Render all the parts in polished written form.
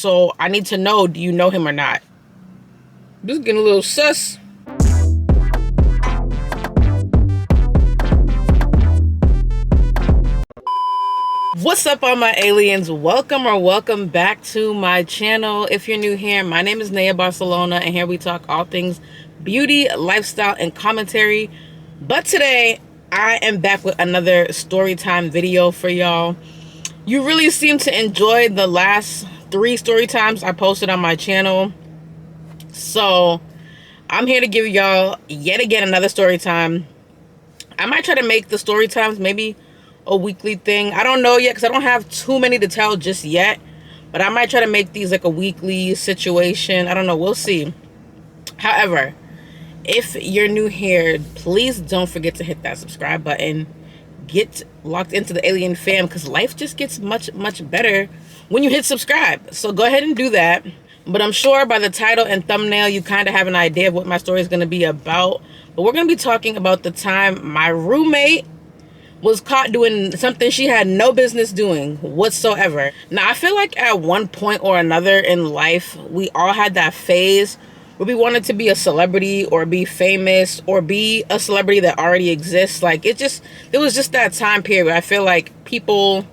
So I need to know, do you know him or not? This is getting a little sus. What's up, all my aliens? Welcome back to my channel. If you're new here, my name is Naya Barcelona, and here we talk all things beauty, lifestyle, and commentary. But today, I am back with another story time video for y'all. You really seem to enjoy the last 3 story times I posted on my channel. So, I'm here to give y'all yet again another story time. I might try to make the story times maybe a weekly thing. I don't know yet because I don't have too many to tell just yet, but I might try to make these like a weekly situation. I don't know, we'll see. However, if you're new here, please don't forget to hit that subscribe button. Get locked into the alien fam, because life just gets much better when you hit subscribe. So go ahead and do that. But I'm sure by the title and thumbnail you kind of have an idea of what my story is going to be about. But we're going to be talking about the time my roommate was caught doing something she had no business doing whatsoever. Now, I feel like at one point or another in life, we all had that phase where we wanted to be a celebrity or be famous or be a celebrity that already exists. Like, it was just that time period where I feel like people,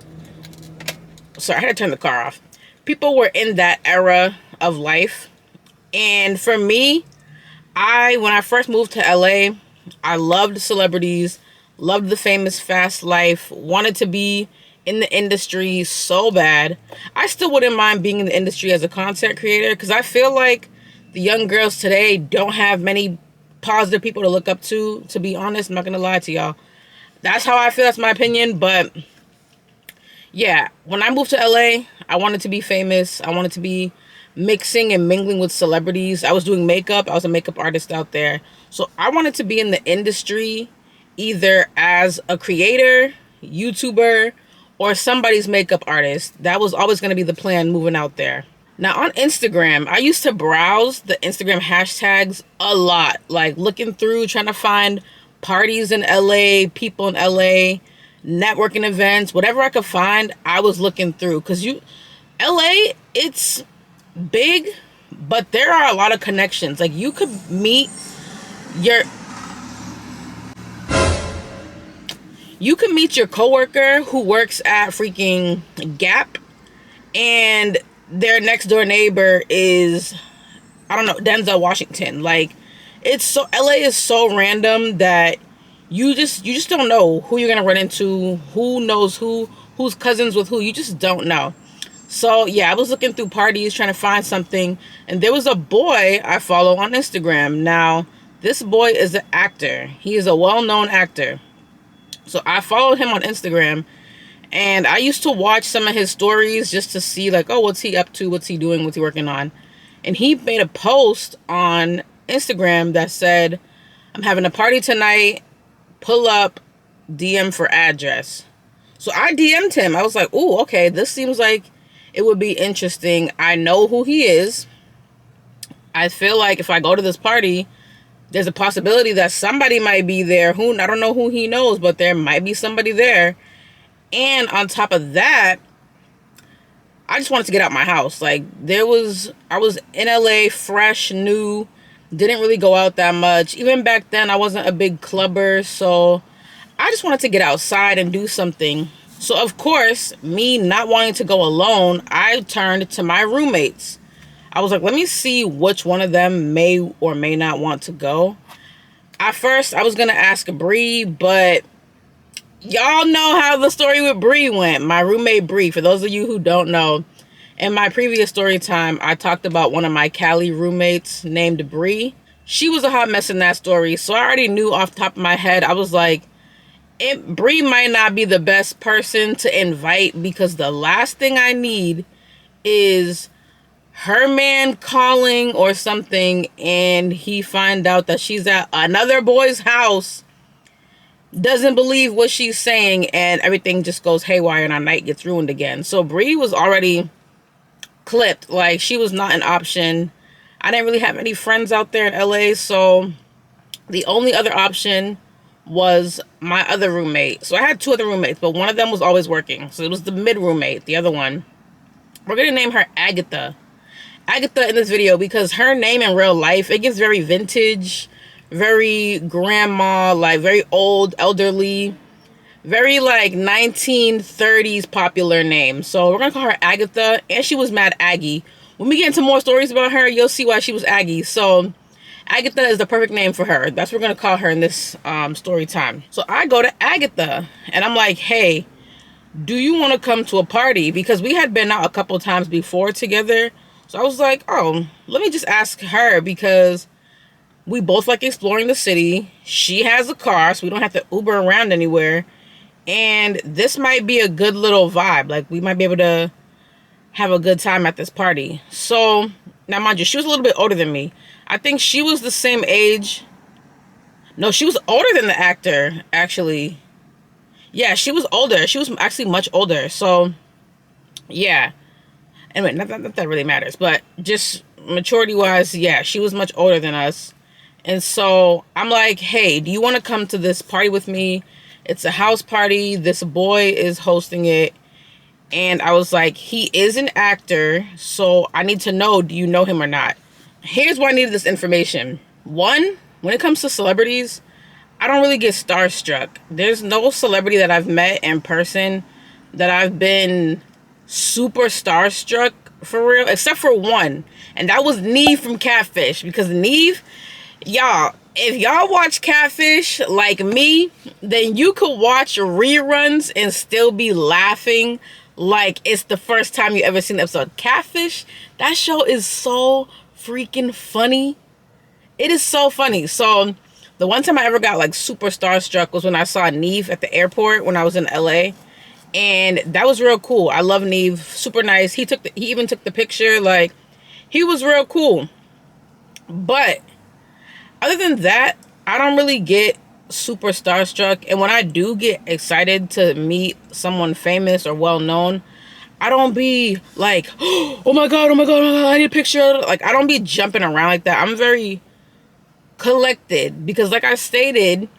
sorry, I had to turn the car off. People were in that era of life. And for me, when I first moved to LA, I loved celebrities, loved the famous fast life, wanted to be in the industry so bad. I still wouldn't mind being in the industry as a content creator, because I feel like the young girls today don't have many positive people to look up to be honest. I'm not going to lie to y'all. That's how I feel. That's my opinion. But yeah, when I moved to LA, I wanted to be famous. I wanted to be mixing and mingling with celebrities. I was doing makeup. I was a makeup artist out there. So I wanted to be in the industry either as a creator, YouTuber, or somebody's makeup artist. That was always going to be the plan moving out there. Now, on Instagram, I used to browse the Instagram hashtags a lot, like looking through, trying to find parties in LA, people in LA, networking events, whatever I could find, I was looking through. Because LA, it's big, but there are a lot of connections. Like, you could meet your coworker who works at freaking Gap, and their next door neighbor is, I don't know, Denzel Washington. Like, LA is so random that you just don't know who you're gonna run into, who knows who's cousins with who. You just don't know. So yeah, I was looking through parties trying to find something, and there was a boy I follow on Instagram. Now, this boy is an actor. He is a well-known actor. So I followed him on Instagram, and I used to watch some of his stories just to see, like, oh, what's he up to? What's he doing? What's he working on? And he made a post on Instagram that said, I'm having a party tonight. Pull up, DM for address. So I DM'd him. I was like, ooh, okay, this seems like it would be interesting. I know who he is. I feel like if I go to this party, there's a possibility that somebody might be there. I don't know who he knows, but there might be somebody there. And on top of that, I just wanted to get out my house. Like, I was in LA, fresh, new, didn't really go out that much. Even back then, I wasn't a big clubber, so I just wanted to get outside and do something. So, of course, me not wanting to go alone, I turned to my roommates. I was like, let me see which one of them may or may not want to go. At first, I was going to ask Bree, but y'all know how the story with Bree went. My roommate Bree, for those of you who don't know, in my previous story time, I talked about one of my Cali roommates named Bree. She was a hot mess in that story, so I already knew off the top of my head. I was like, Bree might not be the best person to invite, because the last thing I need is her man calling or something and he find out that she's at another boy's house, doesn't believe what she's saying, and everything just goes haywire and our night gets ruined again. So Bree was already clipped. Like, she was not an option. I didn't really have any friends out there in LA, so the only other option was my other roommate. So I had 2 other roommates, but one of them was always working. So it was the mid roommate, the other one. We're gonna name her Agatha. Agatha in this video because her name in real life, it gets very vintage, very grandma, like very old, elderly, very like 1930s popular name. So we're gonna call her Agatha, and she was mad Aggie. When we get into more stories about her, you'll see why she was Aggie. So Agatha is the perfect name for her. That's what we're gonna call her in this story time. So I go to Agatha and I'm like, hey, do you want to come to a party? Because we had been out a couple times before together. So I was like, oh, let me just ask her, because we both like exploring the city. She has a car, so we don't have to Uber around anywhere. And this might be a good little vibe. Like, we might be able to have a good time at this party. So, now mind you, she was a little bit older than me. I think she was the same age. No, she was older than the actor, actually. Yeah, she was older. She was actually much older. So, yeah. Anyway, not that really matters. But just maturity-wise, yeah, she was much older than us. And so, I'm like, hey, do you want to come to this party with me? It's a house party. This boy is hosting it. And I was like, he is an actor. So, I need to know, do you know him or not? Here's why I needed this information. One, when it comes to celebrities, I don't really get starstruck. There's no celebrity that I've met in person that I've been super starstruck for real, except for one. And that was Neve from Catfish. Because Neve, y'all, if y'all watch Catfish like me, then you could watch reruns and still be laughing like it's the first time you ever seen the episode. Catfish, that show is so freaking funny. It is so funny. So the one time I ever got like super starstruck was when I saw Neve at the airport when I was in LA. And that was real cool. I love Neve. Super nice. He even took the picture. Like, he was real cool. But other than that, I don't really get super starstruck. And when I do get excited to meet someone famous or well known, I don't be like, oh my God, oh my God, oh my God, I need a picture. Like, I don't be jumping around like that. I'm very collected because, like I stated,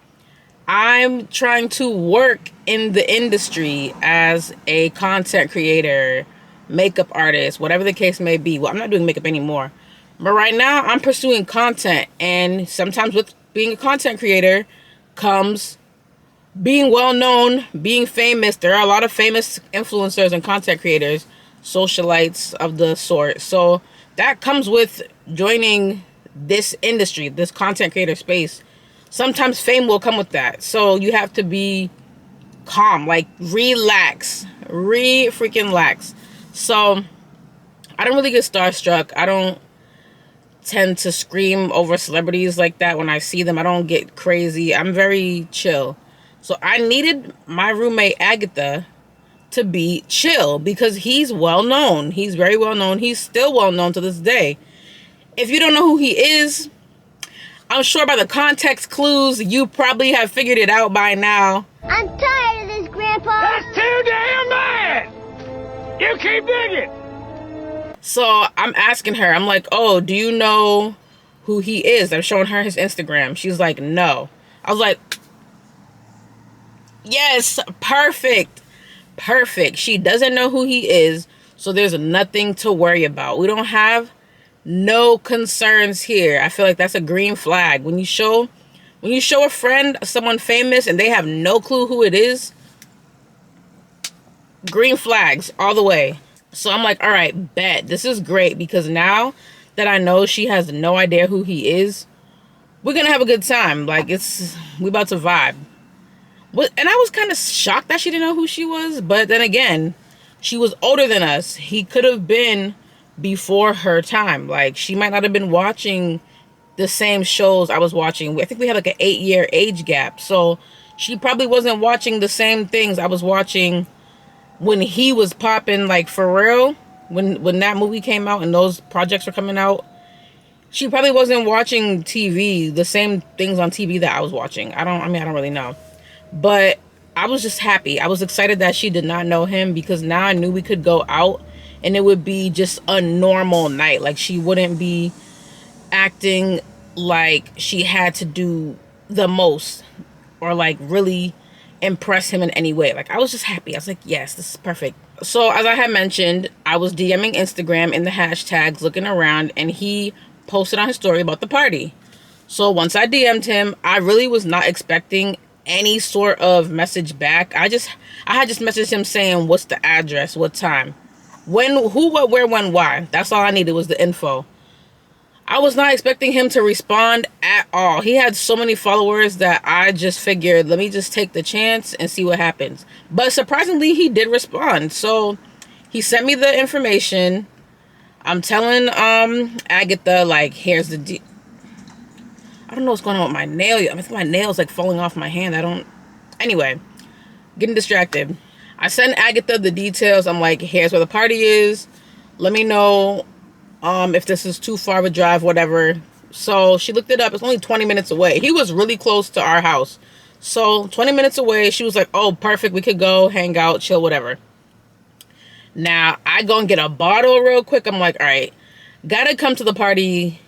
I'm trying to work in the industry as a content creator, makeup artist, whatever the case may be. Well, I'm not doing makeup anymore, but right now I'm pursuing content. And sometimes with being a content creator comes being well known, being famous. There are a lot of famous influencers and content creators, socialites of the sort. So that comes with joining this industry, this content creator space. Sometimes fame will come with that. So you have to be calm, like relax, freaking relax. So I don't really get starstruck. I don't tend to scream over celebrities like that when I see them. I don't get crazy. I'm very chill. So I needed my roommate Agatha to be chill because he's well known. He's very well known. He's still well known to this day. If you don't know who he is, I'm sure by the context clues, you probably have figured it out by now. I'm tired of this, Grandpa. That's too damn bad! You keep digging! So I'm asking her, I'm like, oh, do you know who he is? I'm showing her his Instagram. She's like, no. I was like, yes, perfect. Perfect. She doesn't know who he is, so there's nothing to worry about. We don't have no concerns here. I feel like that's a green flag. When you show a friend someone famous and they have no clue who it is, green flags all the way. So I'm like, all right, bet. This is great because now that I know she has no idea who he is, we're gonna have a good time. Like, we about to vibe. And I was kind of shocked that she didn't know who she was, but then again, she was older than us. He could have been before her time. Like, she might not have been watching the same shows I was watching. I think we had like an 8-year age gap. So she probably wasn't watching the same things I was watching when he was popping, like, for real. When that movie came out and those projects were coming out, she probably wasn't watching TV, the same things on TV that I was watching. I don't really know. But I was just happy. I was excited that she did not know him because now I knew we could go out and it would be just a normal night. Like, she wouldn't be acting like she had to do the most or like really impress him in any way. Like, I was just happy. I was like, yes, this is perfect. So as I had mentioned, I was DMing Instagram in the hashtags looking around, and he posted on his story about the party. So once I DM'd him, I really was not expecting any sort of message back. I had just messaged him saying, what's the address, what time, when, who, what, where, when, why. That's all I needed was the info. I was not expecting him to respond at all. He had so many followers that I just figured, let me just take the chance and see what happens. But surprisingly, he did respond. So he sent me the information. I'm telling Agatha, like, here's the I don't know what's going on with my nail. I think my nail's like falling off my hand. Anyway, getting distracted. I sent Agatha the details. I'm like, here's where the party is. Let me know if this is too far of a drive, whatever. So she looked it up. It's only 20 minutes away. He was really close to our house. So 20 minutes away, she was like, oh, perfect. We could go hang out, chill, whatever. Now, I go and get a bottle real quick. I'm like, all right, gotta come to the party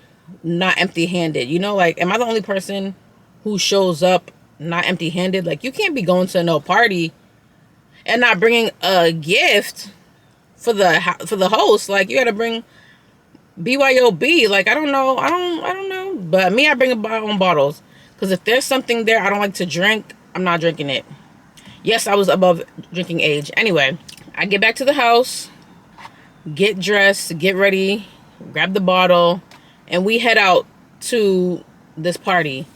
not empty-handed. You know, like, am I the only person who shows up not empty-handed? Like, you can't be going to no party and not bringing a gift for the host. Like, you gotta bring BYOB. Like, I don't know. But me, I bring my own bottles. Because if there's something there I don't like to drink, I'm not drinking it. Yes, I was above drinking age. Anyway, I get back to the house, get dressed, get ready, grab the bottle, and we head out to this party.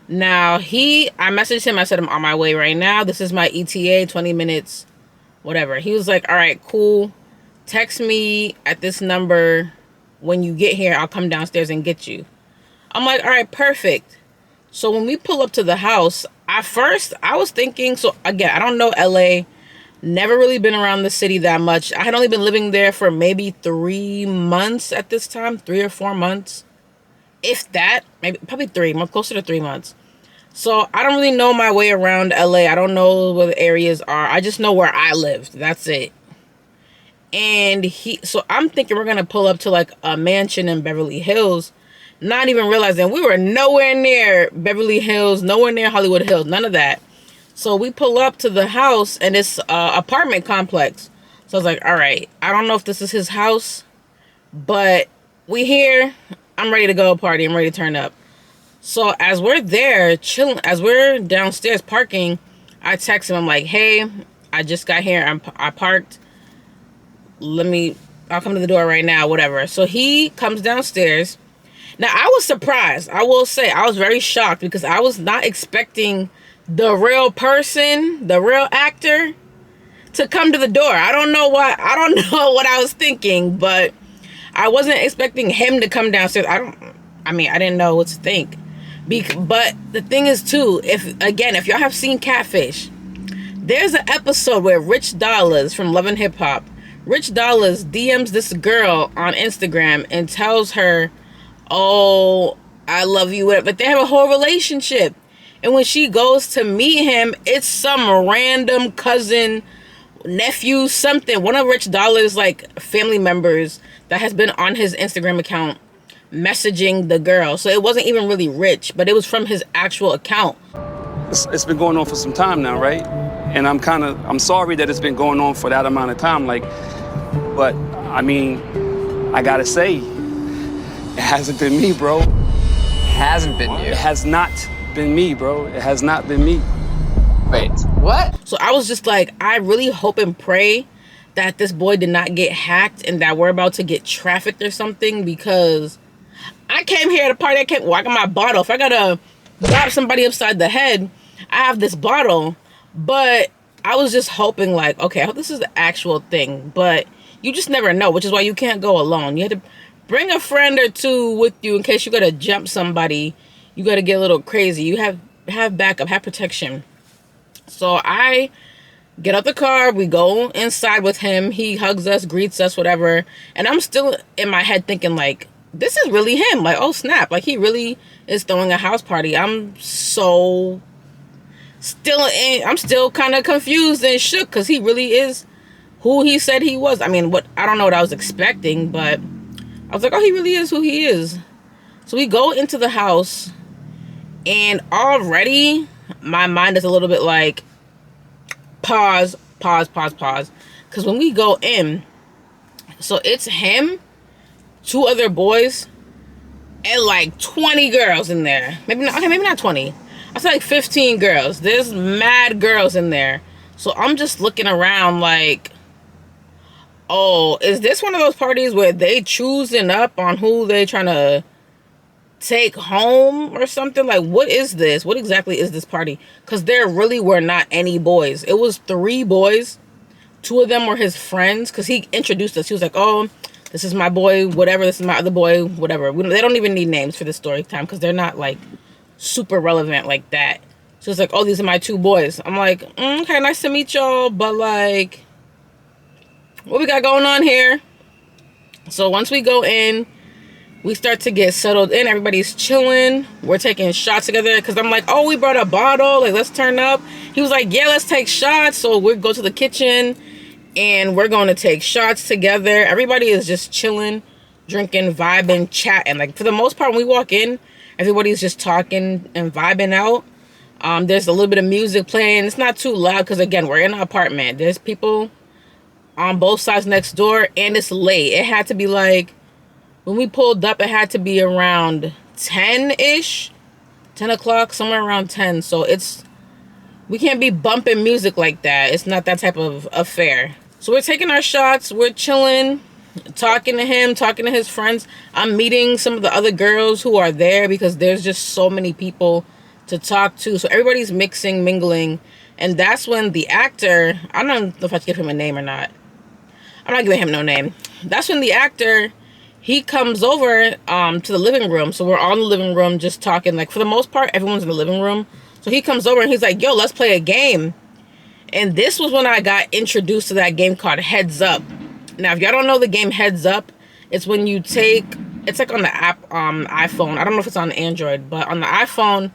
Now, I messaged him. I said, I'm on my way right now. This is my ETA, 20 minutes, whatever. He was like, all right, cool. Text me at this number. When you get here, I'll come downstairs and get you. I'm like, all right, perfect. So when we pull up to the house, at first I was thinking, so again, I don't know LA, never really been around the city that much. I had only been living there for maybe 3 months at this time, 3 or 4 months. If that, maybe probably 3, more closer to 3 months. So I don't really know my way around LA. I don't know where the areas are. I just know where I lived. That's it. And so I'm thinking we're going to pull up to like a mansion in Beverly Hills. Not even realizing we were nowhere near Beverly Hills, nowhere near Hollywood Hills, none of that. So we pull up to the house and it's apartment complex. So I was like, all right, I don't know if this is his house, but we here. I'm ready to go party. I'm ready to turn up. So as we're there chilling, as we're downstairs parking, I text him. I'm like, hey, I just got here. I parked. I'll come to the door right now, whatever. So he comes downstairs. Now, I was surprised. I will say I was very shocked because I was not expecting the real person, the real actor, to come to the door. I don't know why. I don't know what I was thinking, but I wasn't expecting him to come downstairs. I didn't know what to think. But the thing is, too, if y'all have seen Catfish, there's an episode where Rich Dollars from Love and Hip Hop, Rich Dollars DMs this girl on Instagram and tells her, oh, I love you, but they have a whole relationship. And when she goes to meet him, it's some random cousin, nephew, something. One of Rich Dollars' like family members that has been on his Instagram account messaging the girl. So it wasn't even really Rich, but it was from his actual account. It's been going on for some time now, right? And I'm sorry that it's been going on for that amount of time, but I mean, I gotta say, it hasn't been me, bro. It hasn't been you? It has not been me, bro. It has not been me. Wait, what? So I was just like, I really hope and pray that this boy did not get hacked and that we're about to get trafficked or something, because I came here at a party. I got my bottle. If I gotta drop somebody upside the head, I have this bottle. But I was just hoping, like, okay, I hope this is the actual thing. But you just never know, which is why you can't go alone. You had to bring a friend or two with you in case you gotta jump somebody. You gotta get a little crazy. You have backup, have protection. So I get out the car. We go inside with him. He hugs us, greets us, whatever. And I'm still in my head thinking, like, this is really him. Like, oh, snap. Like, he really is throwing a house party. I'm still kind of confused and shook because he really is who he said he was. I mean, I don't know what I was expecting, but I was like, oh, he really is who he is. So we go into the house, and already my mind is a little bit like, pause. Because when we go in, so it's him, 2 other boys, and like 20 girls in there. Maybe not, okay, maybe not 20. I said like 15 girls. There's mad girls in there. So I'm just looking around like, oh, is this one of those parties where they choosing up on who they trying to take home or something? Like, what is this? What exactly is this party? Because there really were not any boys. It was 3 boys. 2 of them were his friends, because he introduced us. He was like, oh, this is my boy, whatever. This is my other boy, whatever. They don't even need names for this story time, because they're not like super relevant like that. So it's like, oh, these are my 2 boys. I'm like, okay, nice to meet y'all, but like, what we got going on here? So once we go in, we start to get settled in. Everybody's chilling. We're taking shots together, because I'm like, oh, we brought a bottle, like, let's turn up. He was like, yeah, let's take shots. So we go to the kitchen and we're going to take shots together. Everybody is just chilling, drinking, vibing, chatting. Like, for the most part, when we walk in, everybody's just talking and vibing out. There's a little bit of music playing. It's not too loud, because again, we're in an apartment. There's people on both sides next door, and it's late. It had to be like, when we pulled up, it had to be around 10-ish, 10 o'clock, somewhere around 10. So we can't be bumping music like that. It's not that type of affair. So we're taking our shots, we're chilling, talking to him, talking to his friends. I'm meeting some of the other girls who are there, because there's just so many people to talk to. So everybody's mixing, mingling. And that's when the actor, I don't know if I should give him a name or not. I'm not giving him no name. That's when the actor, he comes over to the living room. So we're all in the living room just talking. Like, for the most part, everyone's in the living room. So he comes over and he's like, yo, let's play a game. And this was when I got introduced to that game called Heads Up. Now, if y'all don't know the game Heads Up, it's when you take, it's like on the app, iPhone. I don't know if it's on Android, but on the iPhone,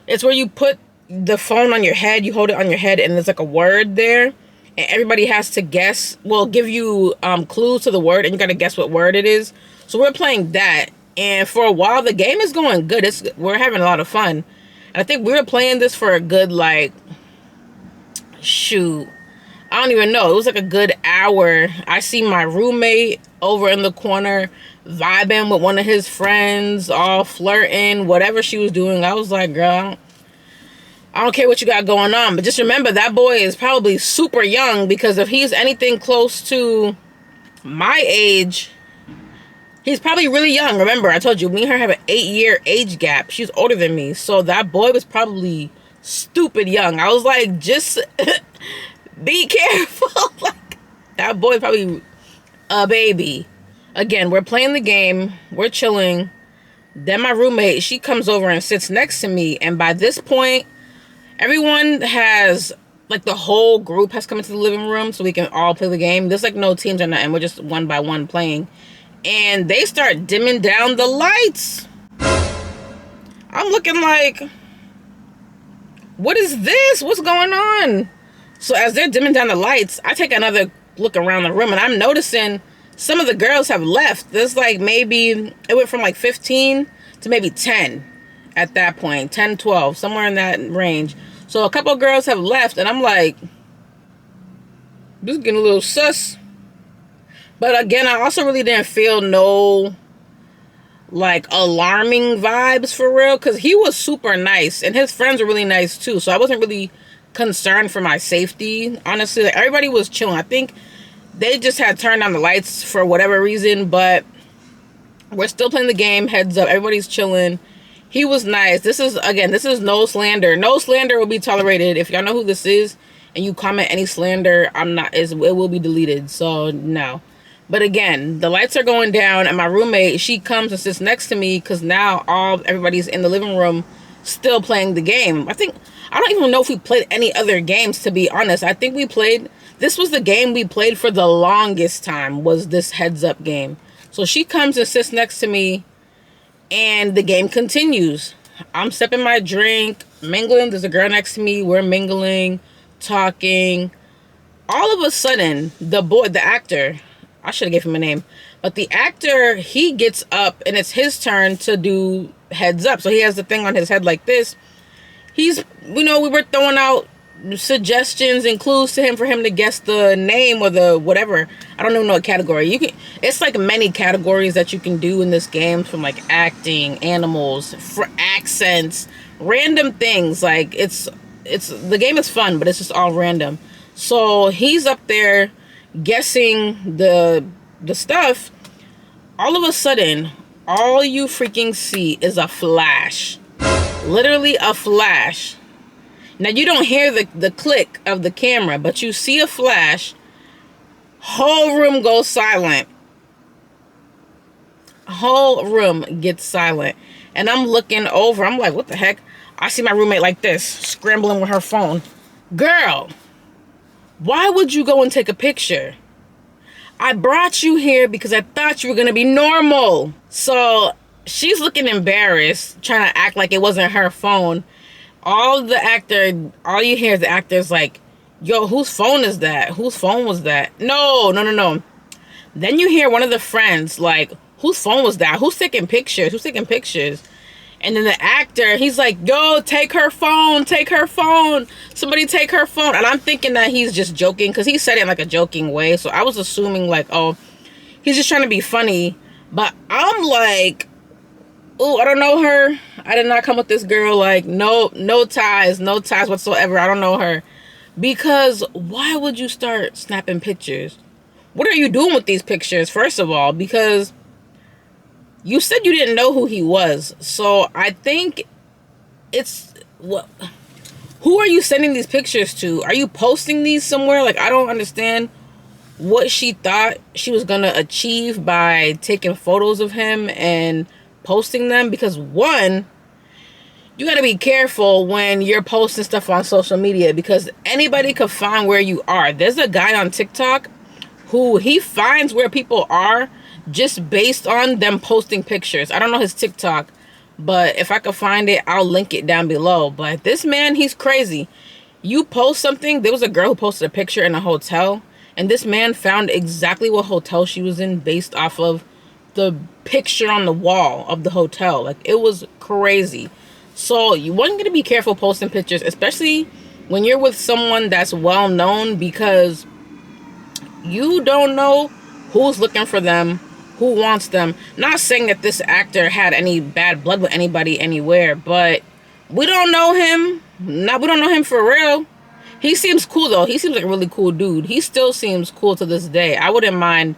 it's where you put the phone on your head, you hold it on your head, and there's like a word there. And everybody has to guess, well, give you clues to the word, and you got to guess what word it is. So we're playing that. And for a while, the game is going good. We're having a lot of fun. And I think we were playing this for a good, like, shoot, I don't even know. It was like a good hour. I see my roommate over in the corner vibing with one of his friends, all flirting, whatever she was doing. I was like, girl, I don't care what you got going on, but just remember that boy is probably super young, because if he's anything close to my age, he's probably really young. Remember, I told you, me and her have an 8-year age gap. She's older than me. So that boy was probably stupid young. I was like, just be careful. Like, that boy probably a baby. Again, we're playing the game. We're chilling. Then my roommate, she comes over and sits next to me. And by this point, everyone has, like, the whole group has come into the living room so we can all play the game. There's like no teams or nothing. We're just one by one playing. And they start dimming down the lights. I'm looking like, what is this? What's going on? So as they're dimming down the lights, I take another look around the room, and I'm noticing some of the girls have left. There's like, maybe, it went from like 15 to maybe 10 at that point. 10, 12, somewhere in that range. So a couple of girls have left, and I'm like, this is getting a little sus. But again, I also really didn't feel no, like, alarming vibes for real, because he was super nice, and his friends were really nice too. So I wasn't really concerned for my safety, honestly. Like, everybody was chilling. I think they just had turned on the lights for whatever reason, but we're still playing the game. Heads up, everybody's chilling. He was nice. This is no slander. No slander will be tolerated. If y'all know who this is and you comment any slander, it will be deleted. So no. But again, the lights are going down, and my roommate, she comes and sits next to me, because now everybody's in the living room still playing the game. I don't even know if we played any other games, to be honest. I think this was the game we played for the longest time, was this Heads Up game. So she comes and sits next to me, and the game continues. I'm sipping my drink, mingling. There's a girl next to me. We're mingling, talking. All of a sudden, the actor, I should have gave him a name, but the actor, he gets up, and it's his turn to do Heads Up. So he has the thing on his head like this. We were throwing out suggestions and clues to him for him to guess the name or the whatever. I don't even know what category. You can, it's like many categories that you can do in this game, from like acting, animals, for accents, random things. Like it's the game is fun, but it's just all random. So he's up there guessing the stuff. All of a sudden, all you freaking see is a flash. Literally a flash. Now you don't hear the click of the camera, but you see a flash. Whole room goes silent. Whole room gets silent. And I'm looking over. I'm like, what the heck? I see my roommate like this, scrambling with her phone. Girl, why would you go and take a picture? I brought you here because I thought you were going to be normal. So she's looking embarrassed, trying to act like it wasn't her phone. All you hear is the actor's like, yo, whose phone is that? Whose phone was that? No. Then you hear one of the friends like, whose phone was that? Who's taking pictures? Who's taking pictures? And then the actor, he's like, yo, take her phone, take her phone. Somebody take her phone. And I'm thinking that he's just joking, because he said it in like a joking way. So I was assuming like, oh, he's just trying to be funny. But I'm like, oh, I don't know her. I did not come with this girl. Like, no ties whatsoever. I don't know her. Because why would you start snapping pictures? What are you doing with these pictures, first of all? Because you said you didn't know who he was. So I think it's, what? Who are you sending these pictures to? Are you posting these somewhere? Like, I don't understand what she thought she was going to achieve by taking photos of him and posting them. Because one, you got to be careful when you're posting stuff on social media, because anybody could find where you are. There's a guy on TikTok who he finds where people are just based on them posting pictures. I don't know his TikTok, but if I could find it, I'll link it down below. But this man, he's crazy. You post something. There was a girl who posted a picture in a hotel, and this man found exactly what hotel she was in based off of the picture on the wall of the hotel. Like, it was crazy. So you want to be careful posting pictures, especially when you're with someone that's well known, because you don't know who's looking for them, who wants them. Not saying that this actor had any bad blood with anybody anywhere, but we don't know him. We don't know him for real. He seems cool though. He seems like a really cool dude. He still seems cool to this day. I wouldn't mind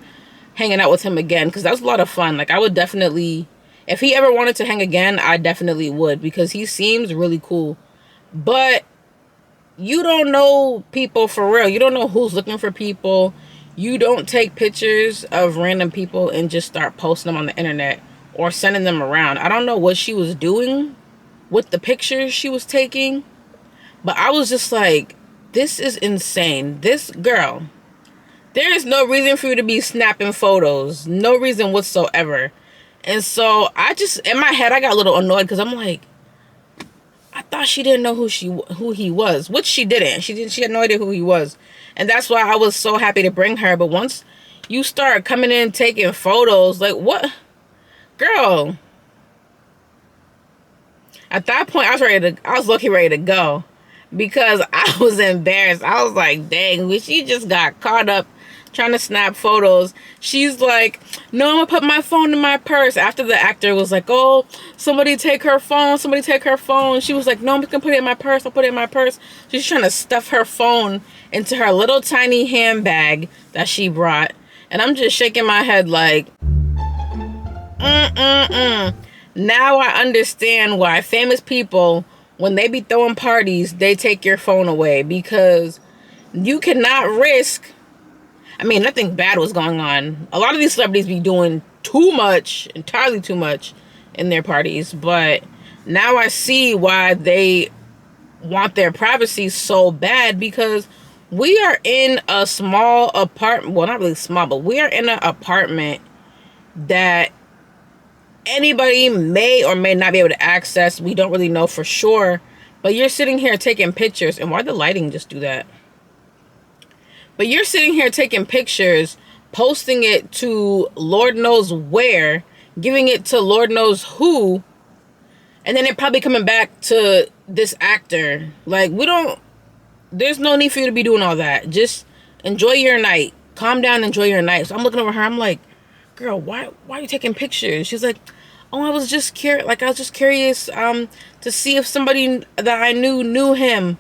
hanging out with him again, because that was a lot of fun. Like, I would definitely, if he ever wanted to hang again, I definitely would, because he seems really cool. But you don't know people for real. You don't know who's looking for people. You don't take pictures of random people and just start posting them on the internet or sending them around. I don't know what she was doing with the pictures she was taking, but I was just like, this is insane. This girl, there is no reason for you to be snapping photos. No reason whatsoever. And so I just, in my head, I got a little annoyed, because I'm like, I thought she didn't know who he was, which she didn't. She had no idea who he was. And that's why I was so happy to bring her. But once you start coming in taking photos, like, what? Girl. At that point, I was lucky ready to go, because I was embarrassed. I was like, dang, she just got caught up trying to snap photos. She's like, no, I'm gonna put my phone in my purse. After the actor was like, oh, somebody take her phone, somebody take her phone. She was like, no, I'm just gonna put it in my purse. I'll put it in my purse. She's trying to stuff her phone into her little tiny handbag that she brought. And I'm just shaking my head like, Now I understand why famous people, when they be throwing parties, they take your phone away, because you cannot risk, I mean, nothing bad was going on. A lot of these celebrities be doing too much, entirely too much in their parties. But now I see why they want their privacy so bad, because we are in a small apartment. Well, not really small, but we are in an apartment that anybody may or may not be able to access. We don't really know for sure. But you're sitting here taking pictures. And why did the lighting just do that? But you're sitting here taking pictures, posting it to Lord knows where, giving it to Lord knows who, and then it probably coming back to this actor. Like, we don't there's no need for you to be doing all that. Just enjoy your night. Calm down, enjoy your night. So I'm looking over her. I'm like, girl, why are you taking pictures? She's like, oh, I was just curious. Like, I was just curious to see if somebody that I knew him.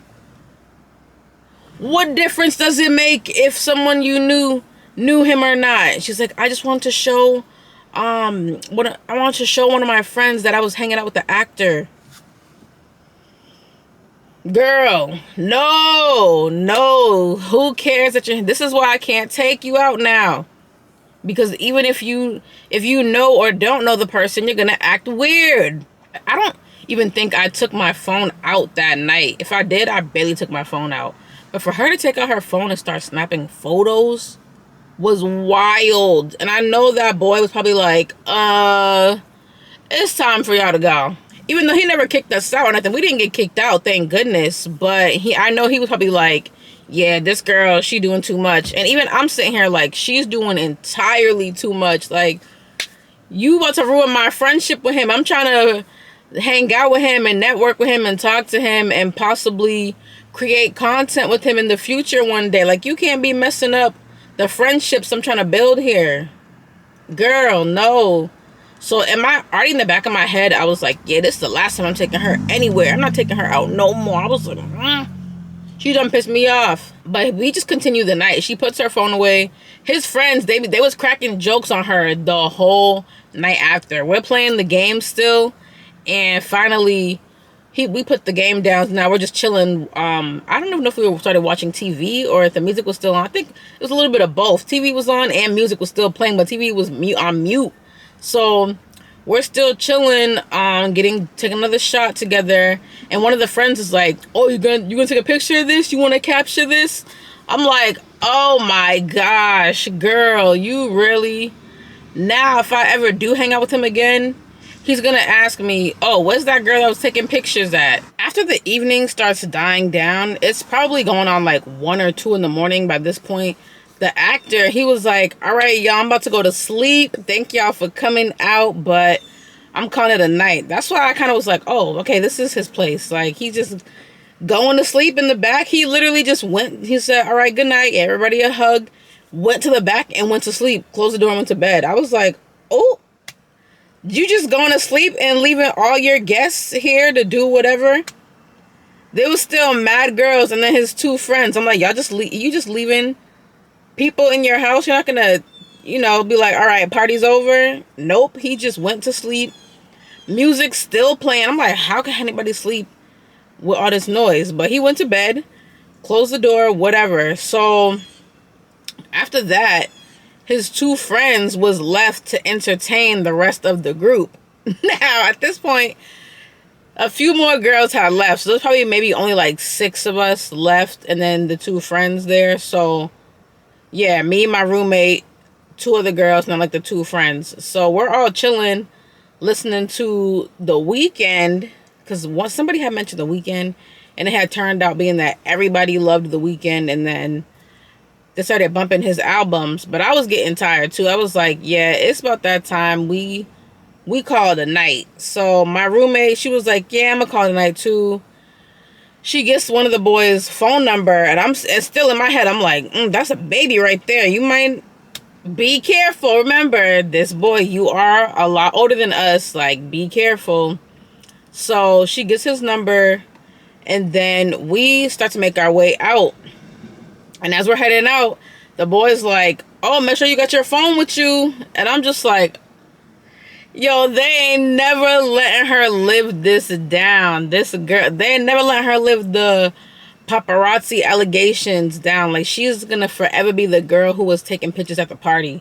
What difference does it make if someone you knew him or not? She's like, I just wanted to show I wanted to show one of my friends that I was hanging out with the actor. Girl, no, who cares that you're... This is why I can't take you out now. Because even if you know or don't know the person, you're gonna act weird. I don't even think I took my phone out that night. If I did, I barely took my phone out. But for her to take out her phone and start snapping photos was wild. And I know that boy was probably like, it's time for y'all to go. Even though he never kicked us out or nothing. We didn't get kicked out, thank goodness. But I know he was probably like, yeah, this girl, she doing too much. And even I'm sitting here like, she's doing entirely too much. Like, you about to ruin my friendship with him. I'm trying to hang out with him and network with him and talk to him and possibly create content with him in the future one day. Like, you can't be messing up the friendships I'm trying to build here. Girl, no. So already in the back of my head, I was like, yeah, this is the last time I'm taking her anywhere. I'm not taking her out no more. I was like, she done pissed me off. But we just continued the night. She puts her phone away. His friends, they was cracking jokes on her the whole night after. We're playing the game still. And finally, we put the game down. Now we're just chilling. I don't even know if we started watching TV or if the music was still on. I think it was a little bit of both. TV was on and music was still playing, but TV was on mute. So we're still chilling, taking another shot together. And one of the friends is like, oh, you gonna take a picture of this? You want to capture this? I'm like, oh my gosh, girl, you really? Now, if I ever do hang out with him again, he's gonna ask me, oh, where's that girl that was taking pictures at? After the evening starts dying down, it's probably going on like 1 or 2 in the morning by this point. The actor, he was like, all right, y'all, I'm about to go to sleep. Thank y'all for coming out, but I'm calling it a night. That's why I kind of was like, oh, okay, this is his place. Like, he's just going to sleep in the back. He literally just went, he said, all right, good night, everybody a hug, went to the back and went to sleep, closed the door and went to bed. I was like, oh, you just going to sleep and leaving all your guests here to do whatever? There was still mad girls and then his 2 friends. I'm like, y'all just leaving people in your house? You're not gonna, be like, all right, party's over? Nope, he just went to sleep. Music still playing. I'm like, how can anybody sleep with all this noise? But he went to bed, closed the door, whatever. So after that, his 2 friends was left to entertain the rest of the group. Now, at this point, a few more girls had left. So there's probably maybe only like 6 of us left. And then the 2 friends there. So yeah, me, my roommate, 2 other girls, and then like the 2 friends. So we're all chilling, listening to The Weeknd. Because somebody had mentioned The Weeknd. And it had turned out being that everybody loved The Weeknd. And then they started bumping his albums. But I was getting tired too. I was like, yeah, it's about that time. We call it a night. So my roommate, she was like, yeah, I'm going to call it a night too. She gets one of the boys' phone number. And it's still in my head. I'm like, that's a baby right there. You might be careful. Remember, this boy, you are a lot older than us. Like, be careful. So she gets his number. And then we start to make our way out. And as we're heading out, the boy's like, oh, make sure you got your phone with you. And I'm just like, yo, they ain't never letting her live this down. This girl, they ain't never letting her live the paparazzi allegations down. Like, she's gonna forever be the girl who was taking pictures at the party.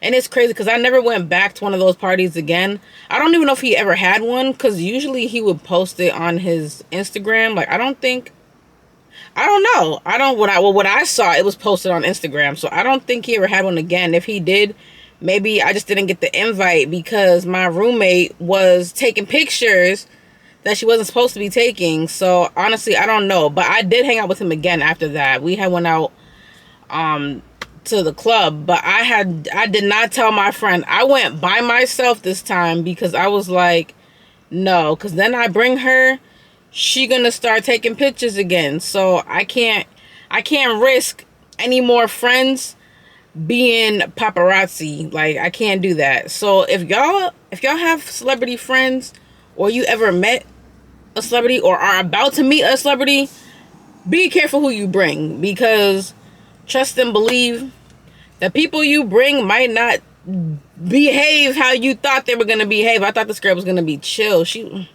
And it's crazy because I never went back to one of those parties again. I don't even know if he ever had one, because usually he would post it on his Instagram. Like, I don't know. What I saw, it was posted on Instagram. So I don't think he ever had one again. If he did, maybe I just didn't get the invite because my roommate was taking pictures that she wasn't supposed to be taking. So honestly, I don't know. But I did hang out with him again after that. We had went out to the club. But I did not tell my friend. I went by myself this time because I was like, no. Because then I bring her she gonna start taking pictures again. So I can't risk any more friends being paparazzi. Like, I can't do that. So if y'all have celebrity friends, or you ever met a celebrity or are about to meet a celebrity, be careful who you bring, because trust and believe, the people you bring might not behave how you thought they were gonna behave. I thought this girl was gonna be chill. She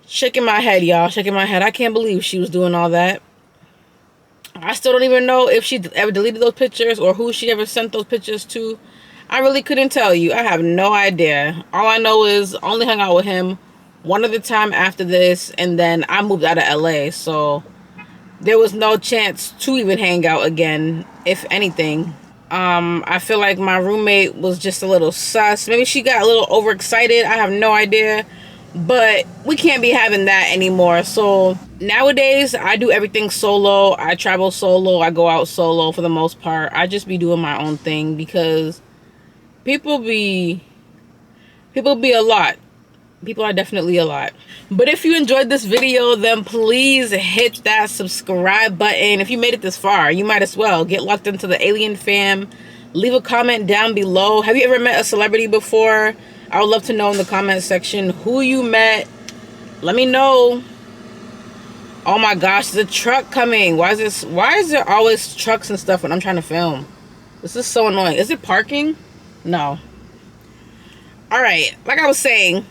shaking my head, y'all, shaking my head. I can't believe she was doing all that. I still don't even know if she ever deleted those pictures or who she ever sent those pictures to. I really couldn't tell you. I have no idea. All I know is I only hung out with him one other time after this, and then I moved out of LA, so there was no chance to even hang out again, if anything. I feel like my roommate was just a little sus. Maybe she got a little overexcited. I have no idea. But we can't be having that anymore. So nowadays, I do everything solo. I travel solo. I go out solo for the most part. I just be doing my own thing, because people be a lot. People are definitely a lot. But if you enjoyed this video, then please hit that subscribe button. If you made it this far, you might as well get locked into the alien fam. Leave a comment down below. Have you ever met a celebrity before? I would love to know in the comment section who you met. Let me know. Oh my gosh, there's a truck coming. Why is there always trucks and stuff when I'm trying to film? This is so annoying. Is it parking? No. All right, like I was saying,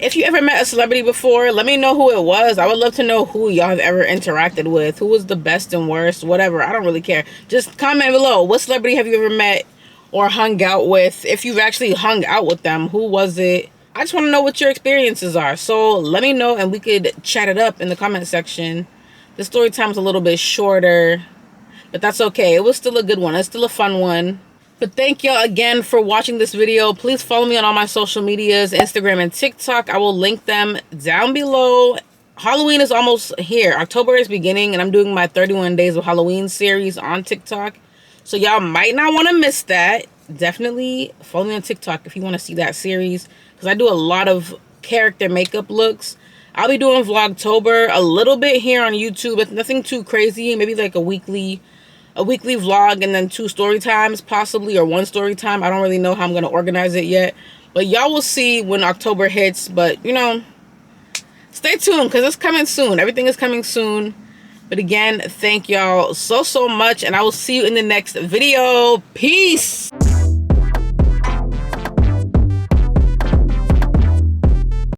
if you ever met a celebrity before, let me know who it was. I would love to know who y'all have ever interacted with. Who was the best and worst, whatever. I don't really care. Just comment below. What celebrity have you ever met or hung out with? If you've actually hung out with them, who was it? I just want to know what your experiences are. So let me know and we could chat it up in the comment section. The story time's a little bit shorter, but that's okay. It was still a good one. It's still a fun one. But thank y'all again for watching this video. Please follow me on all my social medias, Instagram and TikTok. I will link them down below. Halloween is almost here. October is beginning, and I'm doing my 31 Days of Halloween series on TikTok. So y'all might not want to miss that. Definitely follow me on TikTok if you want to see that series, because I do a lot of character makeup looks. I'll be doing Vlogtober a little bit here on YouTube, but nothing too crazy. Maybe like a weekly vlog, and then 2 story times possibly, or 1 story time. I don't really know how I'm going to organize it yet, but y'all will see when October hits. But you know, stay tuned, because it's coming soon. Everything is coming soon. But again, thank y'all so much, and I will see you in the next video. Peace.